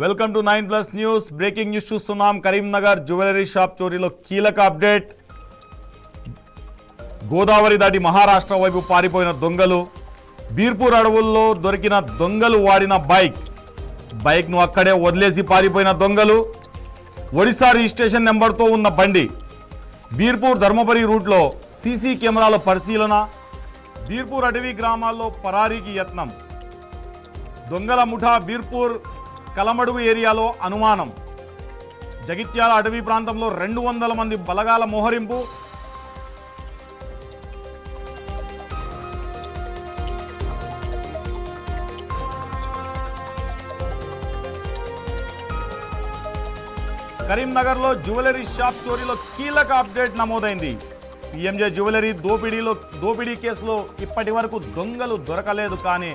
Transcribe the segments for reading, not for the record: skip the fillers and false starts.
Welcome to 9+ news. Breaking news చూస్తున్నాం. Karimnagar jewellery shop చోరీలో కీలక update. Godavari దాటి మహారాష్ట్ర వైపు పారిపోయిన దొంగలు. బీర్పూర్ అడవుల్లో దొరికిన దొంగలు వాడిన బైక్ను అక్కడే వదిలేసి పారిపోయిన దొంగలు. ఒడిశా రిజిస్ట్రేషన్ నెంబర్తో ఉన్న బండి. బీర్పూర్ ధర్మపురి రూట్లో సీసీ కెమెరాల పరిశీలన. బీర్పూర్ అటవీ గ్రామాల్లో పరారీకి యత్నం. దొంగల ముఠా బీర్పూర్ కలమడుగు ఏరియాలో అనుమానం. జగిత్యాల అటవీ ప్రాంతంలో 200 మంది బలగాల మోహరింపు. కరీంనగర్లో జ్యువెలరీ షాప్ చోరీలో కీలక అప్డేట్ నమోదైంది. పిఎంజే జ్యువెలరీ దోపిడీ కేసులో ఇప్పటి వరకు దొంగలు దొరకలేదు. కానీ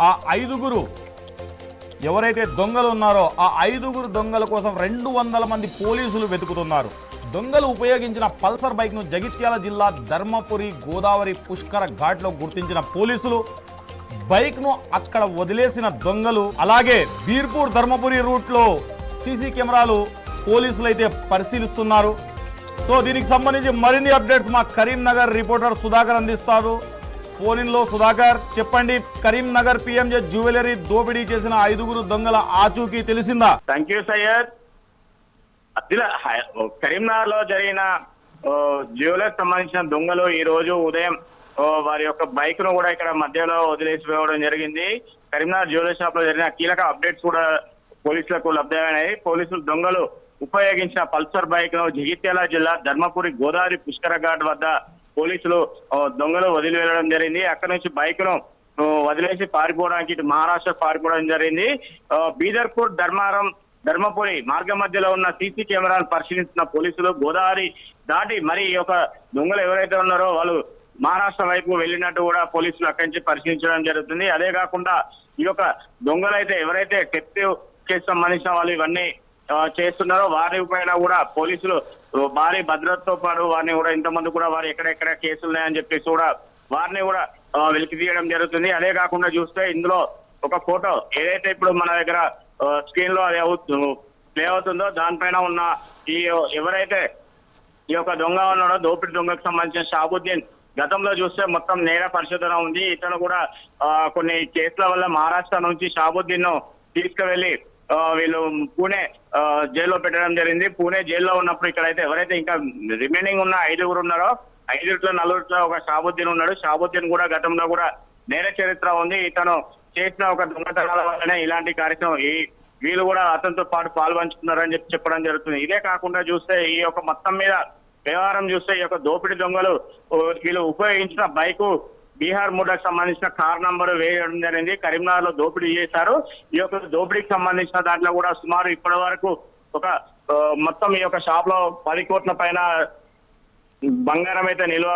ఆ 5గురు ఎవరైతే దొంగలు ఉన్నారో ఆ 5గురు దొంగల కోసం 200 మంది పోలీసులు వెతుకుతున్నారు. దొంగలు ఉపయోగించిన పల్సర్ బైక్ను జగిత్యాల జిల్లా ధర్మపురి గోదావరి పుష్కర ఘాట్లో గుర్తించిన పోలీసులు, బైక్ను అక్కడ వదిలేసిన దొంగలు, అలాగే బీర్పూర్ ధర్మపురి రూట్లో సీసీ కెమెరాలు పోలీసులు అయితే పరిశీలిస్తున్నారు. సో దీనికి సంబంధించి మరిన్ని అప్డేట్స్ మా కరీంనగర్ రిపోర్టర్ సుధాకర్ అందిస్తారు. ఫోన్ ఇన్ లో సుధాకర్, చెప్పండి. కరీంనగర్ పిఎంజే జ్యువెలరీ దోపిడీ చేసిన 5గురు దొంగల ఆచూకీ తెలిసిందా? Thank you Syed. కరీంనగర్ లో జరిగిన జ్యువెలరీ సంబంధించిన దొంగలు ఈ రోజు ఉదయం వారి యొక్క బైక్ ను కూడా ఇక్కడ మధ్యలో వదిలేసిపోవడం జరిగింది. కరీంనగర్ జ్యువెలరీ షాప్ లో జరిగిన కీలక అప్డేట్స్ కూడా పోలీసులకు లభ్యమైనాయి. పోలీసులు దొంగలు ఉపయోగించిన పల్సర్ బైక్ ను జగిత్యాల జిల్లా ధర్మపురి గోదావరి పుష్కర ఘాట్ వద్ద పోలీసులు దొంగలు వదిలి వెళ్ళడం జరిగింది. అక్కడ నుంచి బైక్ ను వదిలేసి పారిపోవడానికి ఇటు మహారాష్ట్ర పారిపోవడం జరిగింది. బీదర్పూర్ ధర్మపురి మార్గం మధ్యలో ఉన్న సీసీ కెమెరాను పరిశీలించిన పోలీసులు గోదావరి దాటి మరి ఈ యొక్క దొంగలు ఎవరైతే ఉన్నారో వాళ్ళు మహారాష్ట్ర వైపు వెళ్ళినట్టు కూడా పోలీసులు అక్కడి నుంచి పరిశీలించడం జరుగుతుంది. అదే కాకుండా ఈ యొక్క దొంగలైతే ఎవరైతే టెక్టివ్ కేసు సంబంధించిన వాళ్ళు ఇవన్నీ చేస్తున్నారో వారి పైన కూడా పోలీసులు భారీ భద్రతతో పాటు వారిని కూడా ఇంతమంది కూడా వారు ఎక్కడెక్కడ కేసులు ఉన్నాయని చెప్పేసి కూడా వారిని కూడా వెలికి తీయడం జరుగుతుంది. అదే కాకుండా చూస్తే ఇందులో ఒక ఫోటో ఏదైతే ఇప్పుడు మన దగ్గర స్క్రీన్ లో అది ప్లే అవుతుందో దానిపైన ఉన్న ఈ ఎవరైతే ఈ యొక్క దొంగ ఉన్నాడో దోపిడీ దొంగకు సంబంధించిన షాబుద్దీన్ గతంలో చూస్తే మొత్తం నేర పరిశోధన ఉంది. ఇతను కూడా కొన్ని కేసుల వల్ల మహారాష్ట్ర నుంచి షాబుద్దీన్ ను తీసుకువెళ్లి వీళ్ళు పూణే జైల్లో పెట్టడం జరిగింది. పూణే జైల్లో ఉన్నప్పుడు ఇక్కడైతే ఎవరైతే ఇంకా రిమైనింగ్ ఉన్న 5గురు ఉన్నారో 5లో 4లో ఒక షాబుద్దీన్ ఉన్నాడు. షాబుద్దీన్ కూడా గతంలో కూడా నేర చరిత్ర ఉంది. ఇతను చేసిన ఒక దొంగతనాల వల్లనే ఇలాంటి కార్యక్రమం వీళ్ళు కూడా అతనితో పాటు పాల్పంచుకున్నారని చెప్పడం జరుగుతుంది. ఇదే కాకుండా చూస్తే ఈ యొక్క మొత్తం మీద వ్యవహారం చూస్తే ఈ యొక్క దోపిడీ దొంగలు వీళ్ళు ఉపయోగించిన బైకు బీహార్ మూడకు సంబంధించిన కార్ నంబర్ వేయడం జరిగింది. కరీంనగర్ లో దోపిడీ చేశారు. ఈ యొక్క దోపిడీకి సంబంధించిన దాంట్లో కూడా సుమారు ఇప్పటి వరకు ఒక మొత్తం ఈ యొక్క షాప్ లో 10 కోట్ల పైన బంగారం అయితే నిల్వ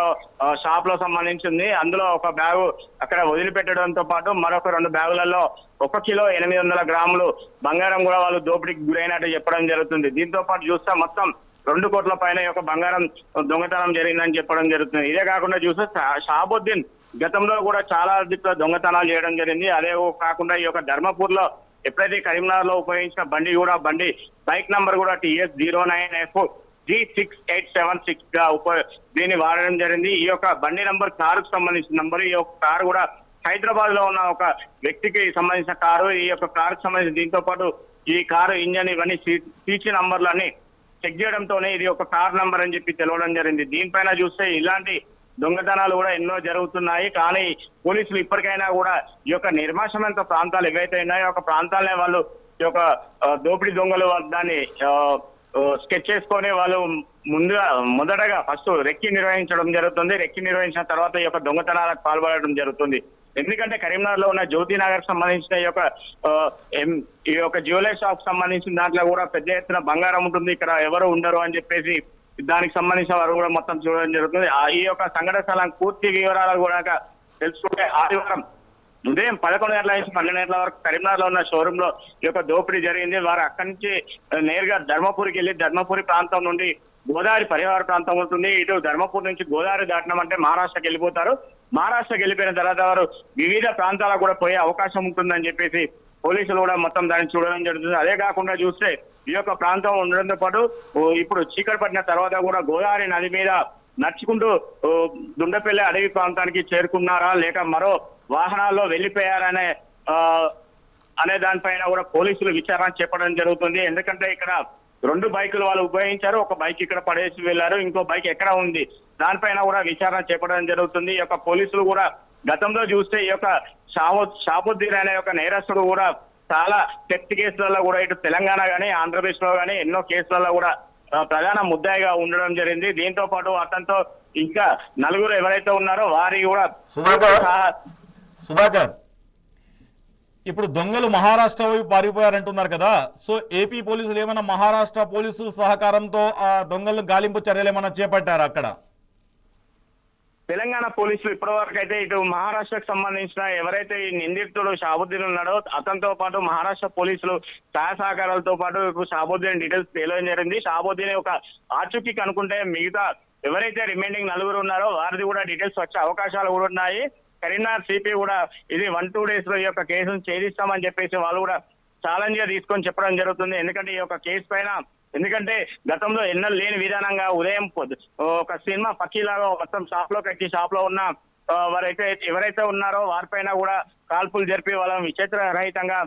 షాప్ లో సంబంధించింది. అందులో ఒక బ్యాగు అక్కడ వదిలిపెట్టడంతో పాటు మరొక 2 బ్యాగులలో 1 కిలో 800 గ్రాములు బంగారం కూడా వాళ్ళు దోపిడీకి గురైనట్టు చెప్పడం జరుగుతుంది. దీంతో పాటు చూస్తే మొత్తం 2 కోట్ల పైన ఈ యొక్క బంగారం దొంగతనం జరిగిందని చెప్పడం జరుగుతుంది. ఇదే కాకుండా చూస్తే షాబుద్దీన్ గతంలో కూడా చాలా దొంగతనాలు చేయడం జరిగింది. అదే కాకుండా ఈ యొక్క ధర్మపూర్ లో ఎప్పుడైతే కరీంనగర్ లో ఉపయోగించిన బండి బైక్ నంబర్ కూడా TS09F G6876 గా దీన్ని వాడడం జరిగింది. ఈ యొక్క బండి నంబర్ కారుకు సంబంధించిన నంబర్. ఈ యొక్క కారు కూడా హైదరాబాద్ లో ఉన్న ఒక వ్యక్తికి సంబంధించిన కారు. ఈ యొక్క కారుకు సంబంధించిన దీంతో పాటు ఈ కారు ఇంజన్ ఇవన్నీ సీసీ నంబర్లు అన్ని చెక్ చేయడంతోనే ఇది ఒక కార్ నంబర్ అని చెప్పి తెలవడం జరిగింది. దీనిపైన చూస్తే ఇలాంటి దొంగతనాలు కూడా ఎన్నో జరుగుతున్నాయి. కానీ పోలీసులు ఇప్పటికైనా కూడా ఈ యొక్క నిర్మాషమైన ప్రాంతాలు ఏవైతే ఉన్నాయో ఒక ప్రాంతాలనే వాళ్ళు ఈ యొక్క దోపిడీ దొంగలు దాన్ని స్కెచ్ చేసుకొని వాళ్ళు మొదటగా ఫస్ట్ రెక్కి నిర్వహించడం జరుగుతుంది. రెక్కి నిర్వహించిన తర్వాత ఈ యొక్క దొంగతనాలకు పాల్పడడం జరుగుతుంది. ఎందుకంటే కరీంనగర్ లో ఉన్న జ్యోతినగర్ సంబంధించిన ఈ యొక్క జ్యువెలరీ షాప్ సంబంధించిన దాంట్లో కూడా పెద్ద ఎత్తున బంగారం ఉంటుంది. ఇక్కడ ఎవరు ఉండరు అని చెప్పేసి దానికి సంబంధించిన వారు కూడా మొత్తం చూడడం జరుగుతుంది. ఈ యొక్క సంఘటన స్థలం పూర్తి వివరాలు కూడా తెలుసుకుంటే ఆదివారం ఉదయం 11 గంటల నుంచి 12 గంటల వరకు కరీంనగర్ లో ఉన్న షోరూమ్ లో ఈ యొక్క దోపిడీ జరిగింది. వారు అక్కడి నుంచి నేరుగా ధర్మపురికి వెళ్ళి ధర్మపురి ప్రాంతం నుండి గోదావరి పరివార ప్రాంతం ఉంటుంది. ఇటు ధర్మపూర్ నుంచి గోదావరి దాటడం అంటే మహారాష్ట్రకి వెళ్ళిపోతారు. మహారాష్ట్రకి వెళ్ళిపోయిన తర్వాత వారు వివిధ ప్రాంతాలకు కూడా పోయే అవకాశం ఉంటుందని చెప్పేసి పోలీసులు కూడా మొత్తం దాన్ని చూడడం జరుగుతుంది. అదే కాకుండా చూస్తే ఈ యొక్క ప్రాంతం ఉండడంతో పాటు ఇప్పుడు చీకటి పడిన తర్వాత కూడా గోదావరి నది మీద నడుచుకుంటూ దుండపల్లి అడవి ప్రాంతానికి చేరుకున్నారా లేక మరో వాహనాల్లో వెళ్ళిపోయారనే అనే దానిపైన కూడా పోలీసులు విచారణ చేపట్టడం జరుగుతుంది. ఎందుకంటే ఇక్కడ 2 బైకులు వాళ్ళు ఉపయోగించారు, ఒక బైక్ ఇక్కడ పడేసి వెళ్లారు, ఇంకో బైక్ ఎక్కడ ఉంది దానిపైన కూడా విచారణ చేపట్టడం జరుగుతుంది. ఈ యొక్క పోలీసులు కూడా గతంలో చూస్తే ఈ యొక్క షాబుద్దీన్ అనే ఒక నేరస్తుడు కూడా చాలా శక్తి కేసులలో కూడా ఇటు తెలంగాణ గానీ ఆంధ్రప్రదేశ్ లో గానీ ఎన్నో కేసులలో కూడా ప్రధాన ముద్దాయిగా ఉండడం జరిగింది. దీంతో పాటు అతనితో ఇంకా 4 ఎవరైతే ఉన్నారో వారి కూడా సుధాకర్ ఇప్పుడు దొంగలు మహారాష్ట్ర వైపు పారిపోయారంటున్నారు కదా, సో ఏపీ పోలీసులు ఏమైనా మహారాష్ట్ర పోలీసుల సహకారంతో ఆ దొంగలను గాలింపు చర్యలు ఏమైనా చేపట్టారు అక్కడ? తెలంగాణ పోలీసులు ఇప్పటివరకు అయితే ఇటు మహారాష్ట్రకు సంబంధించిన ఎవరైతే ఈ నిందితుడు షాబుద్దీన్ ఉన్నాడో అతనితో పాటు మహారాష్ట్ర పోలీసులు సహాయ సహకారాలతో పాటు ఇప్పుడు షాబుద్దీన్ డీటెయిల్స్ తెలియడం జరిగింది. షాబుద్దీన్ ఒక ఆచూకీ కనుక్కుంటే మిగతా ఎవరైతే రిమైనింగ్ 4 ఉన్నారో వారిది కూడా డీటెయిల్స్ వచ్చే అవకాశాలు కూడా ఉన్నాయి. కరీంనగర్ సిపి కూడా ఇది 1-2 days లో ఈ యొక్క కేసును ఛేదిస్తామని చెప్పేసి వాళ్ళు కూడా ఛాలెంజ్ గా తీసుకొని చెప్పడం జరుగుతుంది. ఎందుకంటే ఈ యొక్క కేసు పైన ఎందుకంటే గతంలో ఎన్నో లేని విధానంగా ఉదయం ఒక సినిమా పక్కీలాగా మొత్తం షాప్ లో కట్టి షాప్ లో ఉన్న వారైతే ఎవరైతే ఉన్నారో వారిపైన కూడా కాల్పులు జరిపి వాళ్ళని విచిత్ర రహితంగా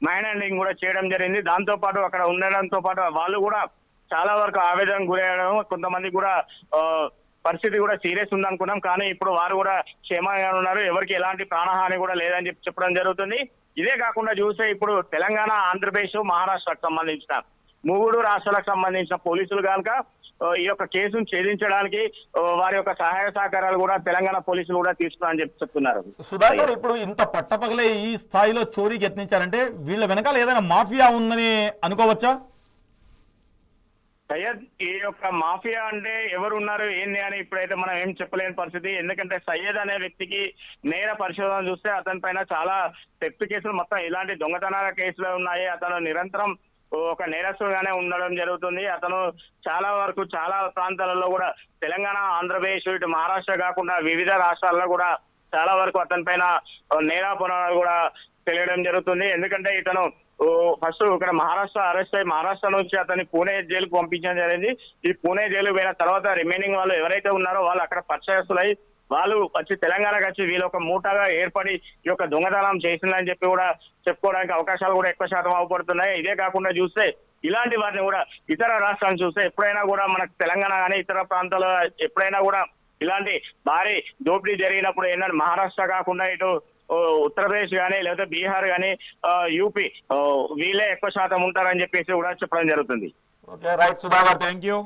మైండ్ హ్యాండింగ్ కూడా చేయడం జరిగింది. దాంతో పాటు అక్కడ ఉండడంతో పాటు వాళ్ళు కూడా చాలా వరకు ఆవేదన గురయ్యడం, కొంతమంది కూడా పరిస్థితి కూడా సీరియస్ ఉందనుకున్నాం, కానీ ఇప్పుడు వారు కూడా క్షేమంగా ఉన్నారు, ఎవరికి ఎలాంటి ప్రాణహాని కూడా లేదని చెప్పడం జరుగుతుంది. ఇదే కాకుండా చూస్తే ఇప్పుడు తెలంగాణ ఆంధ్రప్రదేశ్ మహారాష్ట్రకు సంబంధించిన 3 రాష్ట్రాలకు సంబంధించిన పోలీసులు కనుక ఈ యొక్క కేసును ఛేదించడానికి వారి యొక్క సహాయ సహకారాలు కూడా తెలంగాణ పోలీసులు కూడా తీసుకున్నారని చెప్తున్నారు. సుధాకర్ ఇప్పుడు ఇంత పట్టపగలే ఈ స్థాయిలో చోరీకి యత్నించారంటే వీళ్ళ వెనకాల ఏదైనా మాఫియా ఉందని అనుకోవచ్చా? సయ్యద్ ఈ యొక్క మాఫియా అంటే ఎవరు ఉన్నారు ఏంది అని ఇప్పుడైతే మనం ఏం చెప్పలేని పరిస్థితి. ఎందుకంటే సయ్యద్ అనే వ్యక్తికి నేర పరిశోధన చూస్తే అతని పైన చాలా థెఫ్ట్ కేసులు మొత్తం ఇలాంటి దొంగతనాల కేసులు ఉన్నాయి. అతను నిరంతరం ఒక నేరస్తుడుగానే ఉండడం జరుగుతుంది. అతను చాలా వరకు చాలా ప్రాంతాలలో కూడా తెలంగాణ ఆంధ్రప్రదేశ్ ఇటు మహారాష్ట్ర కాకుండా వివిధ రాష్ట్రాల్లో కూడా చాలా వరకు అతని పైన నేరాపరాలు కూడా తెలియడం జరుగుతుంది. ఎందుకంటే ఇతను ఫస్ట్ ఇక్కడ మహారాష్ట్ర అరెస్ట్ అయ్యి మహారాష్ట్ర నుంచి అతన్ని పూణే జైలుకు పంపించడం జరిగింది. ఈ పూణే జైలు పోయిన తర్వాత రిమైనింగ్ వాళ్ళు ఎవరైతే ఉన్నారో వాళ్ళు అక్కడ పరిచయస్తులై వాళ్ళు వచ్చి తెలంగాణకు వచ్చి వీళ్ళు ఒక మూటగా ఏర్పడి ఈ యొక్క దొంగతనం చేసిందని చెప్పి కూడా చెప్పుకోవడానికి అవకాశాలు కూడా ఎక్కువ శాతం అవపడుతున్నాయి. ఇదే కాకుండా చూస్తే ఇలాంటి వాటిని కూడా ఇతర రాష్ట్రాలను చూస్తే ఎప్పుడైనా కూడా మనకు తెలంగాణ కానీ ఇతర ప్రాంతాల్లో ఎప్పుడైనా కూడా ఇలాంటి భారీ దోపిడీ జరిగినప్పుడు ఏంటంటే మహారాష్ట్ర కాకుండా ఇటు ఉత్తరప్రదేశ్ కానీ లేకపోతే బీహార్ కానీ యూపీ వీళ్ళే ఎక్కువ శాతం ఉంటారని చెప్పేసి కూడా చెప్పడం జరుగుతుంది. Okay right Sudhakar, thank you.